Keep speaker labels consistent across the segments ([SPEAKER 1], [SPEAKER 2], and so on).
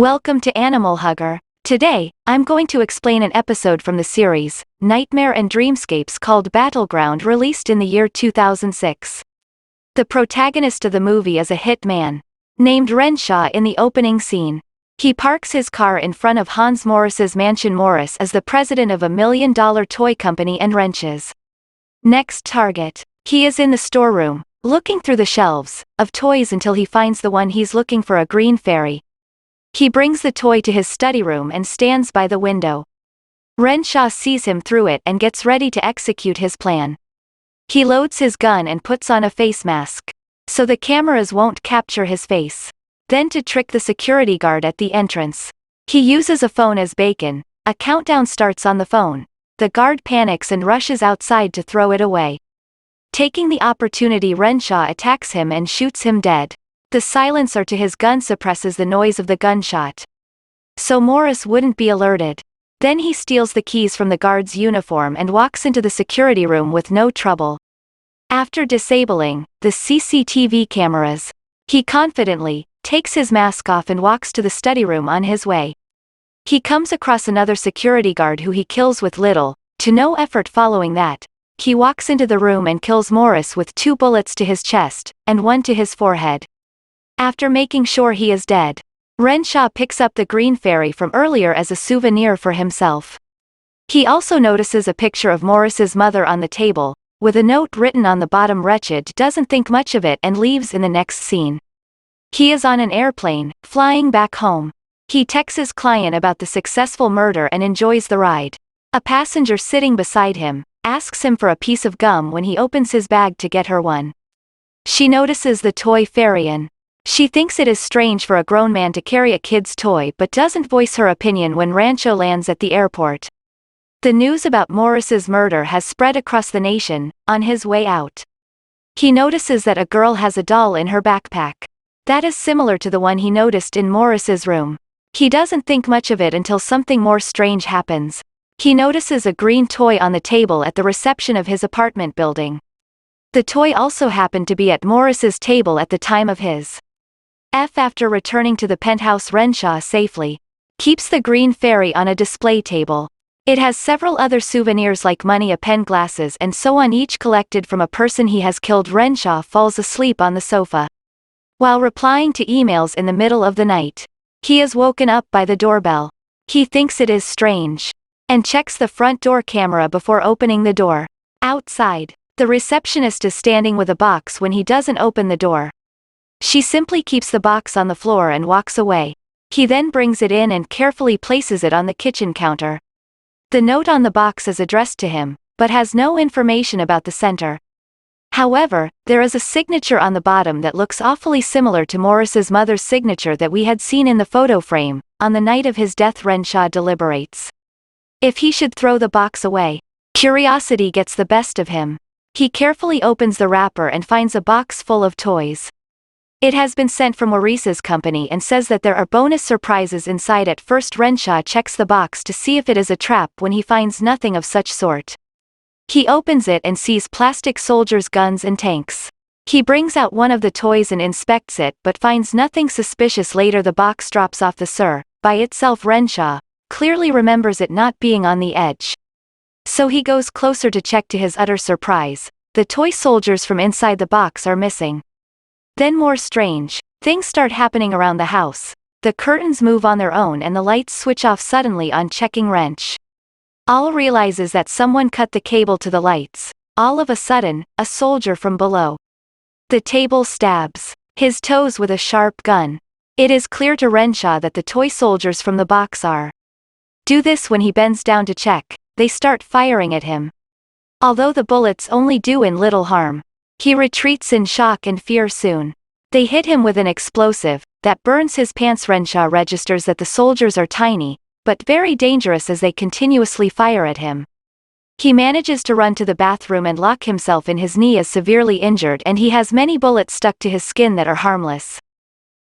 [SPEAKER 1] Welcome to Animal Hugger. Today, I'm going to explain an episode from the series, Nightmare and Dreamscapes called Battleground, released in the year 2006. The protagonist of the movie is a hit man named Renshaw. In the opening scene, he parks his car in front of Hans Morris's mansion. Morris is the president of $1 million toy company and wrenches. Next target. He is in the storeroom, looking through the shelves of toys until he finds the one he's looking for, a green fairy. He brings the toy to his study room and stands by the window. Renshaw sees him through it and gets ready to execute his plan. He loads his gun and puts on a face mask, so the cameras won't capture his face. Then, to trick the security guard at the entrance, he uses a phone as bacon. A countdown starts on the phone. The guard panics and rushes outside to throw it away. Taking the opportunity, Renshaw attacks him and shoots him dead. The silencer to his gun suppresses the noise of the gunshot, so Morris wouldn't be alerted. Then he steals the keys from the guard's uniform and walks into the security room with no trouble. After disabling the CCTV cameras, he confidently takes his mask off and walks to the study room. On his way, he comes across another security guard who he kills with little to no effort. Following that, he walks into the room and kills Morris with 2 bullets to his chest and 1 to his forehead. After making sure he is dead, Renshaw picks up the green fairy from earlier as a souvenir for himself. He also notices a picture of Morris's mother on the table, with a note written on the bottom. Wretched doesn't think much of it and leaves. In the next scene, he is on an airplane, flying back home. He texts his client about the successful murder and enjoys the ride. A passenger sitting beside him asks him for a piece of gum when he opens his bag to get her one. She notices the toy fairy and she thinks it is strange for a grown man to carry a kid's toy, but doesn't voice her opinion when Rancho lands at the airport. The news about Morris's murder has spread across the nation. On his way out, he notices that a girl has a doll in her backpack that is similar to the one he noticed in Morris's room. He doesn't think much of it until something more strange happens. He notices a green toy on the table at the reception of his apartment building. The toy also happened to be at Morris's table at the time of his After returning to the penthouse, Renshaw safely keeps the green fairy on a display table. It has several other souvenirs like money, a pen, glasses, and so on, each collected from a person he has killed. Renshaw falls asleep on the sofa while replying to emails in the middle of the night. He is woken up by the doorbell. He thinks it is strange and checks the front door camera before opening the door. Outside, the receptionist is standing with a box when he doesn't open the door. She simply keeps the box on the floor and walks away. He then brings it in and carefully places it on the kitchen counter. The note on the box is addressed to him, but has no information about the sender. However, there is a signature on the bottom that looks awfully similar to Morris's mother's signature that we had seen in the photo frame. On the night of his death, Renshaw deliberates if he should throw the box away. Curiosity gets the best of him. He carefully opens the wrapper and finds a box full of toys. It has been sent from Maurice's company and says that there are bonus surprises inside. At first, Renshaw checks the box to see if it is a trap when he finds nothing of such sort. He opens it and sees plastic soldiers, guns, and tanks. He brings out one of the toys and inspects it but finds nothing suspicious. Later, the box drops off the SIR by itself. Renshaw clearly remembers it not being on the edge, so he goes closer to check. To his utter surprise, the toy soldiers from inside the box are missing. Then more strange things start happening around the house. The curtains move on their own and the lights switch off suddenly on checking. All realizes that someone cut the cable to the lights. All of a sudden, a soldier from below the table stabs his toes with a sharp gun. It is clear to Renshaw that the toy soldiers from the box do this. When he bends down to check, they start firing at him. Although the bullets only do in little harm, he retreats in shock and fear. Soon, they hit him with an explosive that burns his pants. Renshaw registers that the soldiers are tiny, but very dangerous as they continuously fire at him. He manages to run to the bathroom and lock himself in. His knee is severely injured and he has many bullets stuck to his skin that are harmless,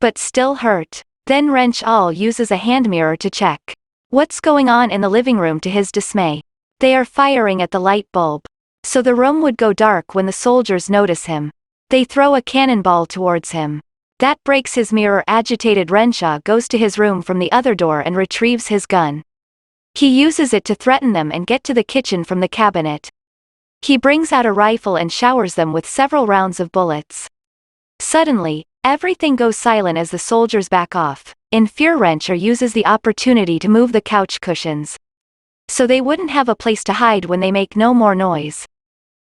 [SPEAKER 1] but still hurt. Then Renshaw uses a hand mirror to check what's going on in the living room. To his dismay, they are firing at the light bulb, so the room would go dark when the soldiers notice him. They throw a cannonball towards him. That breaks his mirror. Agitated Renshaw goes to his room from the other door and retrieves his gun. He uses it to threaten them and get to the kitchen from the cabinet. He brings out a rifle and showers them with several rounds of bullets. Suddenly, everything goes silent as the soldiers back off. In fear, Renshaw uses the opportunity to move the couch cushions, so they wouldn't have a place to hide when they make no more noise.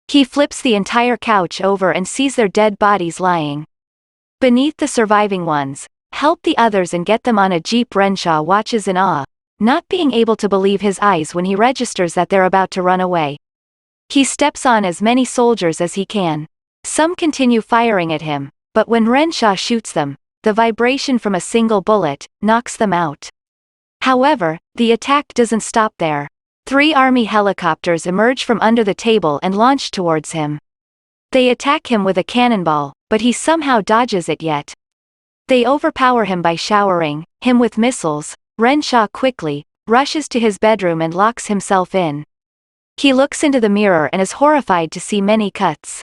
[SPEAKER 1] He flips the entire couch over and sees their dead bodies lying beneath the surviving ones. Help the others and get them on a jeep. Renshaw watches in awe, not being able to believe his eyes when he registers that they're about to run away. He steps on as many soldiers as he can. Some continue firing at him, but when Renshaw shoots them, the vibration from a single bullet knocks them out. However, the attack doesn't stop there. 3 army helicopters emerge from under the table and launch towards him. They attack him with a cannonball, but he somehow dodges it yet. They overpower him by showering him with missiles. Renshaw quickly rushes to his bedroom and locks himself in. He looks into the mirror and is horrified to see many cuts,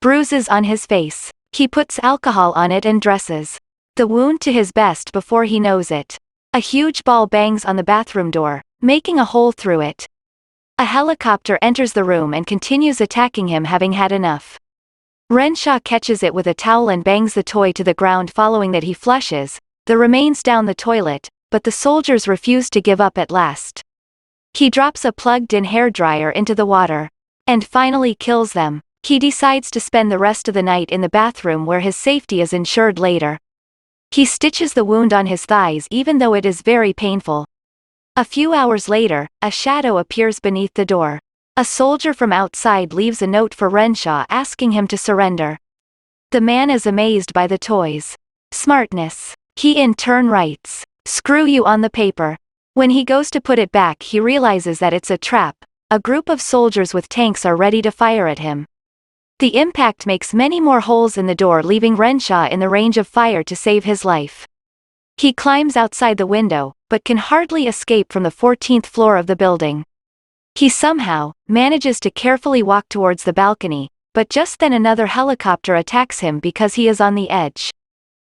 [SPEAKER 1] bruises on his face. He puts alcohol on it and dresses the wound to his best before he knows it. A huge ball bangs on the bathroom door, making a hole through it. A helicopter enters the room and continues attacking him, having had enough. Renshaw catches it with a towel and bangs the toy to the ground. Following that, he flushes the remains down the toilet, but the soldiers refuse to give up at last. He drops a plugged-in hairdryer into the water, and finally kills them. He decides to spend the rest of the night in the bathroom where his safety is ensured later. He stitches the wound on his thighs even though it is very painful. A few hours later, a shadow appears beneath the door. A soldier from outside leaves a note for Renshaw asking him to surrender. The man is amazed by the toy's smartness. He in turn writes, "Screw you," on the paper. When he goes to put it back, he realizes that it's a trap. A group of soldiers with tanks are ready to fire at him. The impact makes many more holes in the door, leaving Renshaw in the range of fire to save his life. He climbs outside the window, but can hardly escape from the 14th floor of the building. He somehow manages to carefully walk towards the balcony, but just then another helicopter attacks him because he is on the edge.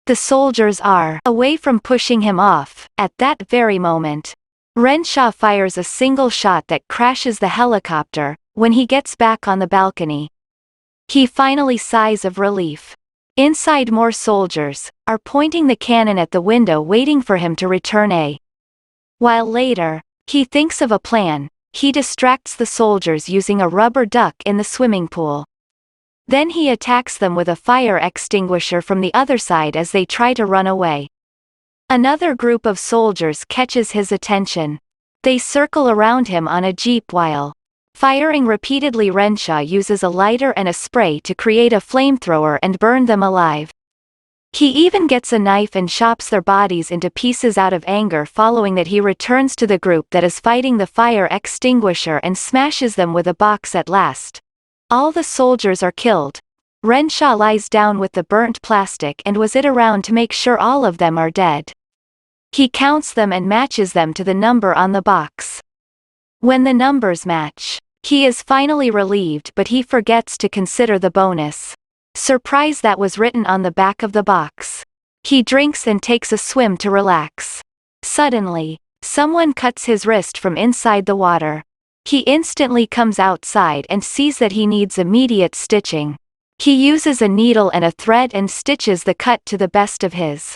[SPEAKER 1] The soldiers are away from pushing him off. At that very moment, Renshaw fires a single shot that crashes the helicopter. When he gets back on the balcony, he finally sighs of relief. Inside, more soldiers are pointing the cannon at the window, waiting for him to return a while later. He thinks of a plan. He distracts the soldiers using a rubber duck in the swimming pool. Then he attacks them with a fire extinguisher from the other side as they try to run away. Another group of soldiers catches his attention. They circle around him on a jeep while firing repeatedly. Renshaw uses a lighter and a spray to create a flamethrower and burn them alive. He even gets a knife and chops their bodies into pieces out of anger. Following that, he returns to the group that is fighting the fire extinguisher and smashes them with a box. At last, all the soldiers are killed. Renshaw lies down with the burnt plastic and was it around to make sure all of them are dead. He counts them and matches them to the number on the box. When the numbers match, he is finally relieved, but he forgets to consider the bonus surprise that was written on the back of the box. He drinks and takes a swim to relax. Suddenly, someone cuts his wrist from inside the water. He instantly comes outside and sees that he needs immediate stitching. He uses a needle and a thread and stitches the cut to the best of his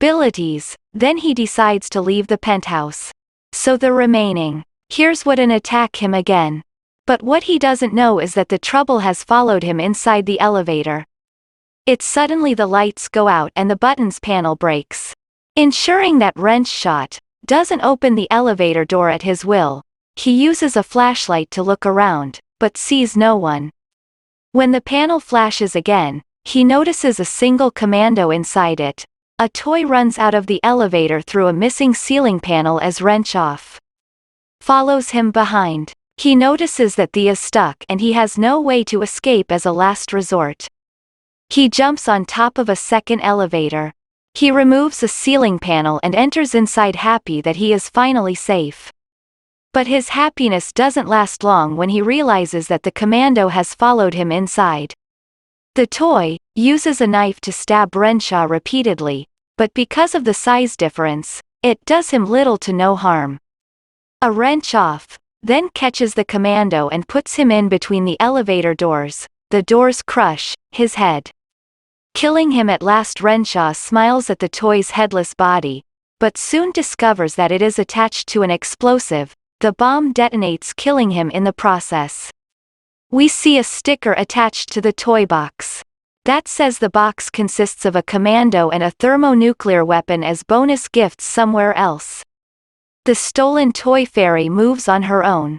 [SPEAKER 1] abilities. Then he decides to leave the penthouse. So the remaining hears what and attack him again. But what he doesn't know is that the trouble has followed him inside the elevator. Suddenly the lights go out and the buttons panel breaks. Ensuring that Renshaw doesn't open the elevator door at his will, he uses a flashlight to look around, but sees no one. When the panel flashes again, he notices a single commando inside it. A toy runs out of the elevator through a missing ceiling panel as Renshaw follows him behind. He notices that Thier is stuck and he has no way to escape. As a last resort, he jumps on top of a second elevator. He removes a ceiling panel and enters inside, happy that he is finally safe. But his happiness doesn't last long when he realizes that the commando has followed him inside. The toy uses a knife to stab Renshaw repeatedly, but because of the size difference, it does him little to no harm. A wrench-off then catches the commando and puts him in between the elevator doors. The doors crush his head. Killing him at last. Renshaw smiles at the toy's headless body, but soon discovers that it is attached to an explosive. The bomb detonates, killing him in the process. We see a sticker attached to the toy box that says the box consists of a commando and a thermonuclear weapon as bonus gifts somewhere else. The stolen toy fairy moves on her own.